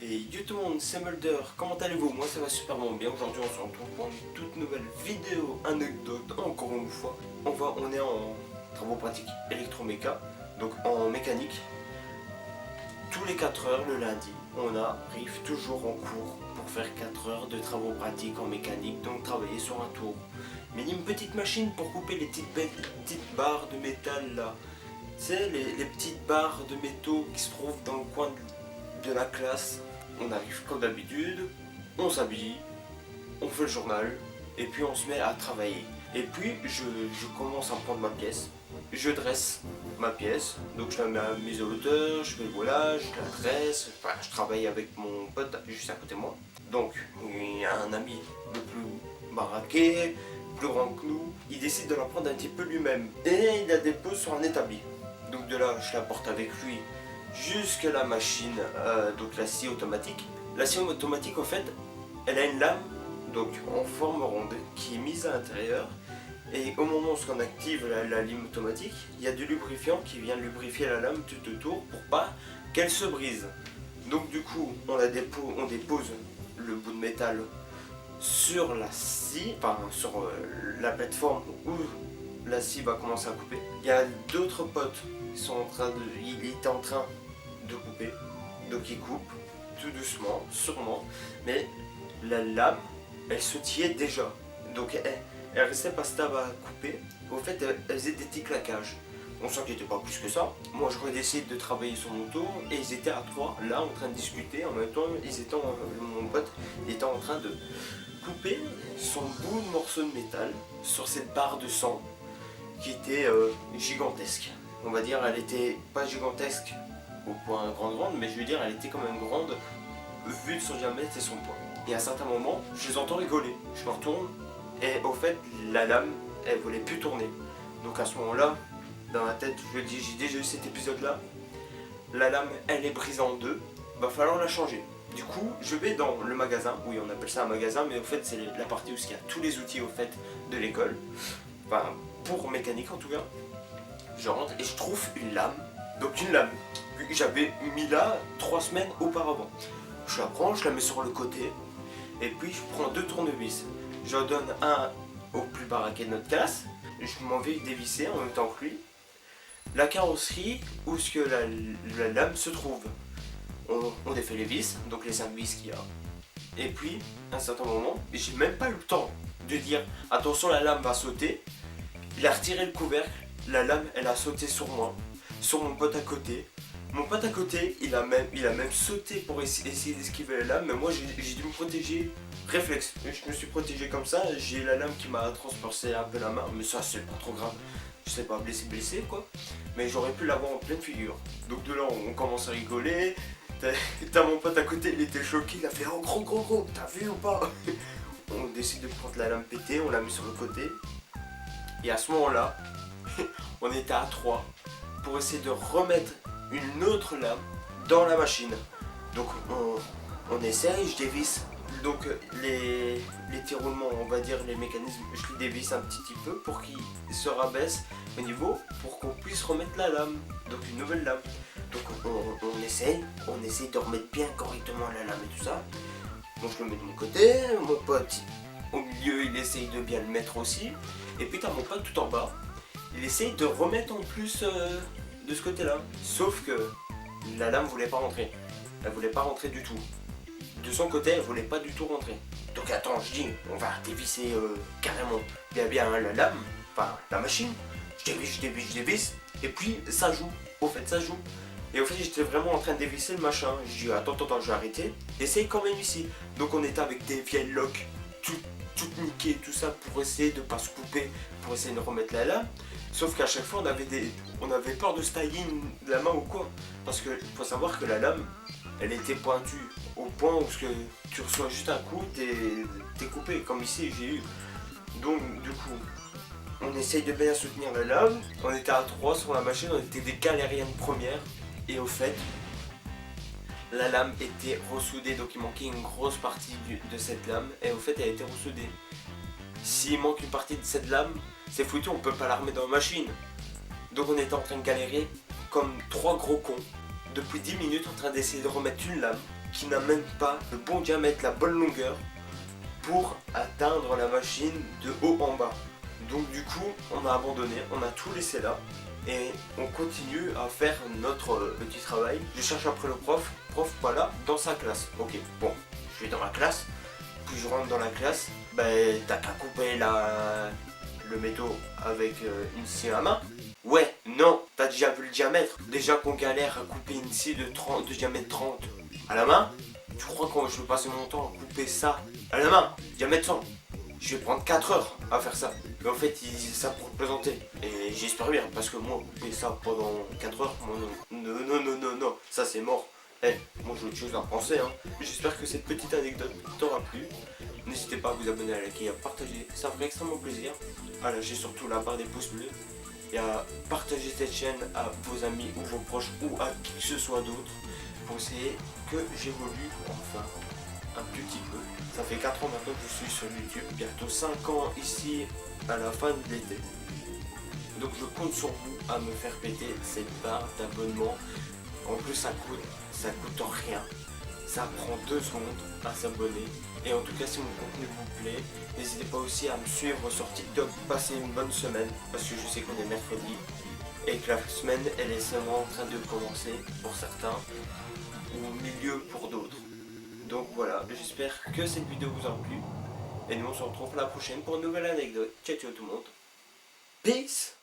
Et yo tout le monde, c'est Mulder, comment allez-vous? Moi ça va super bien, aujourd'hui on se retrouve pour une toute nouvelle vidéo anecdote, encore une fois. On est en travaux pratiques électroméca, donc en mécanique. Tous les 4 heures le lundi, on arrive toujours en cours pour faire 4 heures de travaux pratiques en mécanique, donc travailler sur un tour. Mais il y a une petite machine pour couper les petites barres de métal là. Tu sais, les petites barres de métaux qui se trouvent dans le coin de la classe. On arrive comme d'habitude, on s'habille, on fait le journal, et puis on se met à travailler. Et puis je commence à prendre ma pièce, je dresse ma pièce, donc je la mets à mise à hauteur, je fais le volage, je la dresse, enfin, je travaille avec mon pote juste à côté de moi. Donc il y a un ami le plus baraqué, plus grand que nous, il décide de la prendre un petit peu lui-même. Et il la dépose sur un établi. Donc de là, je la porte avec lui jusqu'à la machine, donc la scie automatique. La scie automatique, en fait, elle a une lame donc en forme ronde qui est mise à l'intérieur. Et au moment où on active la lime automatique, il y a du lubrifiant qui vient lubrifier la lame tout autour pour pas qu'elle se brise. Donc du coup, on dépose le bout de métal sur la scie, enfin sur la plateforme où la scie va commencer à couper. Il y a d'autres potes qui sont en train de... Il était en train de couper, donc il coupe tout doucement, sûrement, mais la lame, elle se tient déjà, donc elle restait pas stable à couper. Au fait, elle faisait des petits claquages. On s'inquiétait pas plus que ça. Moi, j'aurais décidé de travailler sur mon tour et ils étaient à 3 là en train de discuter. En même temps, mon pote était en train de couper son bout de morceau de métal sur cette barre de sang qui était gigantesque. On va dire, elle était pas gigantesque au point grande, mais je veux dire, elle était quand même grande vu de son diamètre et son poids. Et à un certain moment, je les entends rigoler. Je me retourne et au fait, la lame, elle voulait plus tourner. Donc à ce moment-là, dans ma tête, je me dis, j'ai déjà eu cet épisode-là. La lame, elle est brisée en deux. Va falloir la changer. Du coup, je vais dans le magasin. Oui, on appelle ça un magasin, mais au fait, c'est la partie où il y a tous les outils au fait de l'école. Enfin, pour mécanique en tout cas. Je rentre et je trouve une lame. Donc une lame que j'avais mis là 3 semaines auparavant. Je la prends, je la mets sur le côté. Et puis je prends 2 tournevis. J'en donne un au plus baraqué de notre classe. Je m'en vais dévisser en même temps que lui. La carrosserie où ce que la lame se trouve. On défait les vis, donc les 5 vis qu'il y a. Et puis, à un certain moment, j'ai même pas eu le temps de dire attention, la lame va sauter. Il a retiré le couvercle, la lame elle a sauté sur moi, sur mon pote à côté. Mon pote à côté, il a même sauté pour essayer d'esquiver la lame, mais moi j'ai dû me protéger. Réflexe, je me suis protégé comme ça, j'ai la lame qui m'a transpercé un peu la main, mais ça c'est pas trop grave. Je sais pas, blessé quoi, mais j'aurais pu l'avoir en pleine figure. Donc de là on commence à rigoler, t'as mon pote à côté, il était choqué, il a fait oh gros, t'as vu ou pas? On décide de prendre la lame pétée, on l'a mis sur le côté. Et à ce moment-là, on était à 3 pour essayer de remettre une autre lame dans la machine. Donc on essaye, je dévisse donc les roulements, on va dire les mécanismes, je les dévisse un petit peu pour qu'ils se rabaissent au niveau pour qu'on puisse remettre la lame, donc une nouvelle lame. Donc on essaye de remettre bien correctement la lame et tout ça. Donc je le mets de mon côté, mon pote au milieu il essaye de bien le mettre aussi. Et puis t'as mon pote tout en bas, il essaye de remettre en plus de ce côté-là. Sauf que la lame voulait pas rentrer. Elle voulait pas rentrer du tout. De son côté, elle voulait pas du tout rentrer. Donc attends, je dis, on va dévisser carrément bien la lame, enfin la machine. Je dévisse, et puis ça joue. Au fait, ça joue. Et au fait, j'étais vraiment en train de dévisser le machin. Je dis, attends, je vais arrêter. Essaye quand même ici. Donc on était avec des vieilles loques, tout niqué, tout ça pour essayer de pas se couper, pour essayer de remettre la lame. Sauf qu'à chaque fois on avait peur de se tailler la main ou quoi. Parce que faut savoir que la lame, elle était pointue au point où tu reçois juste un coup, t'es coupé, comme ici j'ai eu. Donc du coup, on essaye de bien soutenir la lame. On était à 3 sur la machine, on était des galériennes premières. Et au fait, la lame était ressoudée, donc il manquait une grosse partie de cette lame. Et au fait, elle était ressoudée. S'il manque une partie de cette lame, c'est foutu, on peut pas la remettre dans la machine. Donc on était en train de galérer comme 3 gros cons depuis 10 minutes en train d'essayer de remettre une lame qui n'a même pas le bon diamètre, la bonne longueur pour atteindre la machine de haut en bas. Donc du coup, on a abandonné, on a tout laissé là et on continue à faire notre petit travail. Je cherche après le prof pas là, dans sa classe. Ok, bon, je suis dans la classe, puis je rentre dans la classe, ben t'as qu'à couper le métaux avec une scie à main. Ouais, non, t'as déjà vu le diamètre. Déjà qu'on galère à couper une scie de diamètre 30 à la main. Tu crois que je vais passer mon temps à couper ça à la main, diamètre 100? Je vais prendre 4 heures à faire ça. Mais en fait, ils disent ça pour plaisanter. Et j'espère bien, parce que moi, couper ça pendant 4 heures, moi, non, ça c'est mort. Eh, moi j'ai autre chose à penser, hein. J'espère que cette petite anecdote t'aura plu. N'hésitez pas à vous abonner, à liker, à partager, ça ferait extrêmement plaisir. À lâcher surtout la barre des pouces bleus. Et à partager cette chaîne à vos amis ou vos proches ou à qui que ce soit d'autre. Pour essayer que j'évolue enfin un petit peu. Ça fait 4 ans maintenant que je suis sur YouTube, bientôt 5 ans ici à la fin de l'été. Donc je compte sur vous à me faire péter cette barre d'abonnement. En plus ça coûte rien. Ça prend 2 secondes à s'abonner. Et en tout cas si mon contenu vous plaît, n'hésitez pas aussi à me suivre sur TikTok. Passez une bonne semaine, parce que je sais qu'on est mercredi. Et que la semaine elle est seulement en train de commencer pour certains, ou au milieu pour d'autres. Donc voilà, j'espère que cette vidéo vous a plu. Et nous on se retrouve la prochaine pour une nouvelle anecdote. Ciao ciao tout le monde. Peace.